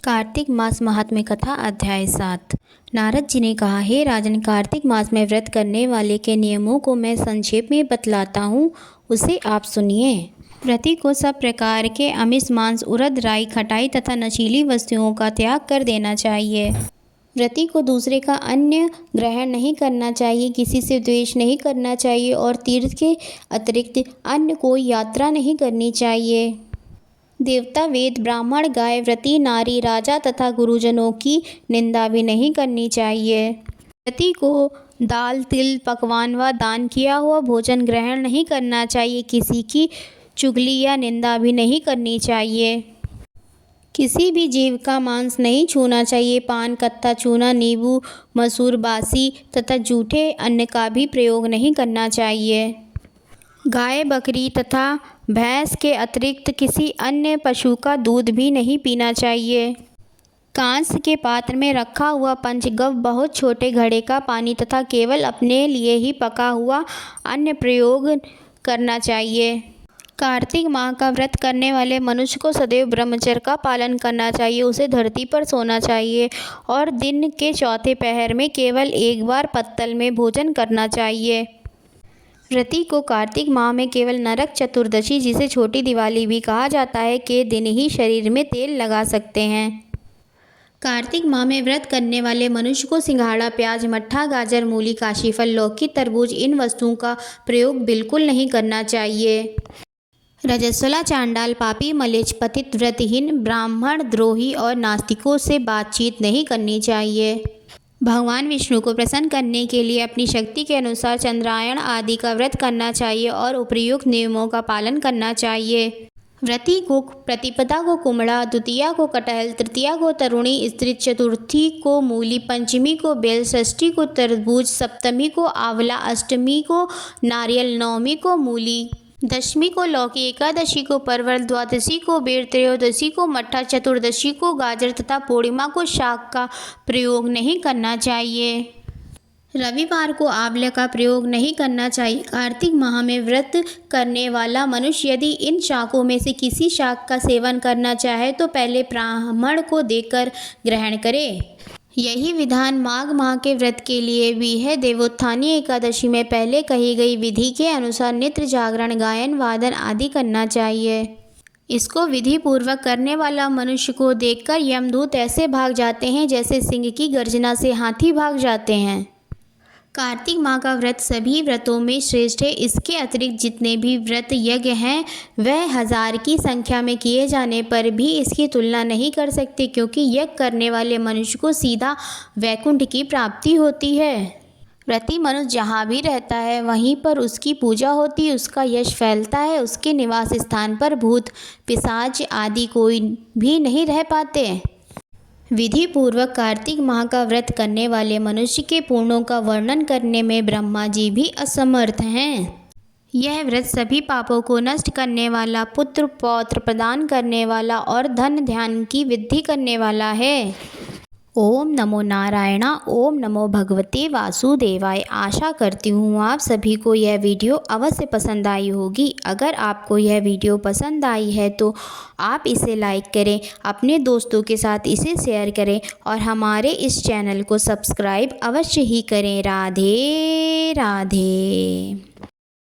कार्तिक मास महात्म्य कथा अध्याय 7। नारद जी ने कहा, हे राजन, कार्तिक मास में व्रत करने वाले के नियमों को मैं संक्षेप में बतलाता हूँ, उसे आप सुनिए। व्रती को सब प्रकार के आमिष, मांस, उड़द, राई, खटाई तथा नशीली वस्तुओं का त्याग कर देना चाहिए। व्रती को दूसरे का अन्न ग्रहण नहीं करना चाहिए, किसी से द्वेष नहीं करना चाहिए और तीर्थ के अतिरिक्त अन्य कोई यात्रा नहीं करनी चाहिए। देवता, वेद, ब्राह्मण, गाय, व्रती नारी, राजा तथा गुरुजनों की निंदा भी नहीं करनी चाहिए। व्रती को दाल, तिल, पकवान व दान किया हुआ भोजन ग्रहण नहीं करना चाहिए। किसी की चुगली या निंदा भी नहीं करनी चाहिए। किसी भी जीव का मांस नहीं छूना चाहिए। पान, कत्था, चूना, नींबू, मसूर, बासी तथा जूठे अन्न का भी प्रयोग नहीं करना चाहिए। गाय, बकरी तथा भैंस के अतिरिक्त किसी अन्य पशु का दूध भी नहीं पीना चाहिए। कांस के पात्र में रखा हुआ पंचगव्य, बहुत छोटे घड़े का पानी तथा केवल अपने लिए ही पका हुआ अन्न प्रयोग करना चाहिए। कार्तिक माह का व्रत करने वाले मनुष्य को सदैव ब्रह्मचर्य का पालन करना चाहिए। उसे धरती पर सोना चाहिए और दिन के चौथे पहर में केवल एक बार पत्तल में भोजन करना चाहिए। व्रती को कार्तिक माह में केवल नरक चतुर्दशी, जिसे छोटी दिवाली भी कहा जाता है, के दिन ही शरीर में तेल लगा सकते हैं। कार्तिक माह में व्रत करने वाले मनुष्य को सिंघाड़ा, प्याज, मट्ठा, गाजर, मूली, काशीफल, लौकी, तरबूज, इन वस्तुओं का प्रयोग बिल्कुल नहीं करना चाहिए। रजस्वला, चांडाल, पापी, मलेच्छ, पतित, व्रतहीन, ब्राह्मण द्रोही और नास्तिकों से बातचीत नहीं करनी चाहिए। भगवान विष्णु को प्रसन्न करने के लिए अपनी शक्ति के अनुसार चंद्रायण आदि का व्रत करना चाहिए और उपयुक्त नियमों का पालन करना चाहिए। व्रती को प्रतिपदा को कुमड़ा, द्वितीया को कटहल, तृतीया को तरुणी स्त्री, चतुर्थी को मूली, पंचमी को बेल, षष्ठी को तरबूज, सप्तमी को आंवला, अष्टमी को नारियल, नवमी को मूली, दशमी को लौकी, एकादशी को परवल, द्वादशी को बेर, त्रयोदशी को मट्ठा, चतुर्दशी को गाजर तथा पूर्णिमा को शाक का प्रयोग नहीं करना चाहिए। रविवार को आंवले का प्रयोग नहीं करना चाहिए। कार्तिक माह में व्रत करने वाला मनुष्य यदि इन शाकों में से किसी शाक का सेवन करना चाहे तो पहले ब्राह्मण को देकर ग्रहण करे। यही विधान माघ माह के व्रत के लिए भी है। देवोत्थानी एकादशी में पहले कही गई विधि के अनुसार नित्य जागरण, गायन, वादन आदि करना चाहिए। इसको विधि पूर्वक करने वाला मनुष्य को देखकर यमदूत ऐसे भाग जाते हैं जैसे सिंह की गर्जना से हाथी भाग जाते हैं। कार्तिक माह का व्रत सभी व्रतों में श्रेष्ठ है। इसके अतिरिक्त जितने भी व्रत यज्ञ हैं वह 1000 की संख्या में किए जाने पर भी इसकी तुलना नहीं कर सकते, क्योंकि यज्ञ करने वाले मनुष्य को सीधा वैकुंठ की प्राप्ति होती है। व्रती मनुष्य जहाँ भी रहता है वहीं पर उसकी पूजा होती है, उसका यश फैलता है। उसके निवास स्थान पर भूत, पिशाच आदि कोई भी नहीं रह पाते। विधि पूर्वक कार्तिक माह का व्रत करने वाले मनुष्य के पुण्यों का वर्णन करने में ब्रह्मा जी भी असमर्थ हैं। यह व्रत सभी पापों को नष्ट करने वाला, पुत्र पौत्र प्रदान करने वाला और धन ध्यान की वृद्धि करने वाला है। ओम नमो नारायणा, ओम नमो भगवते वासुदेवाय। आशा करती हूँ आप सभी को यह वीडियो अवश्य पसंद आई होगी। अगर आपको यह वीडियो पसंद आई है तो आप इसे लाइक करें, अपने दोस्तों के साथ इसे शेयर करें और हमारे इस चैनल को सब्सक्राइब अवश्य ही करें। राधे राधे।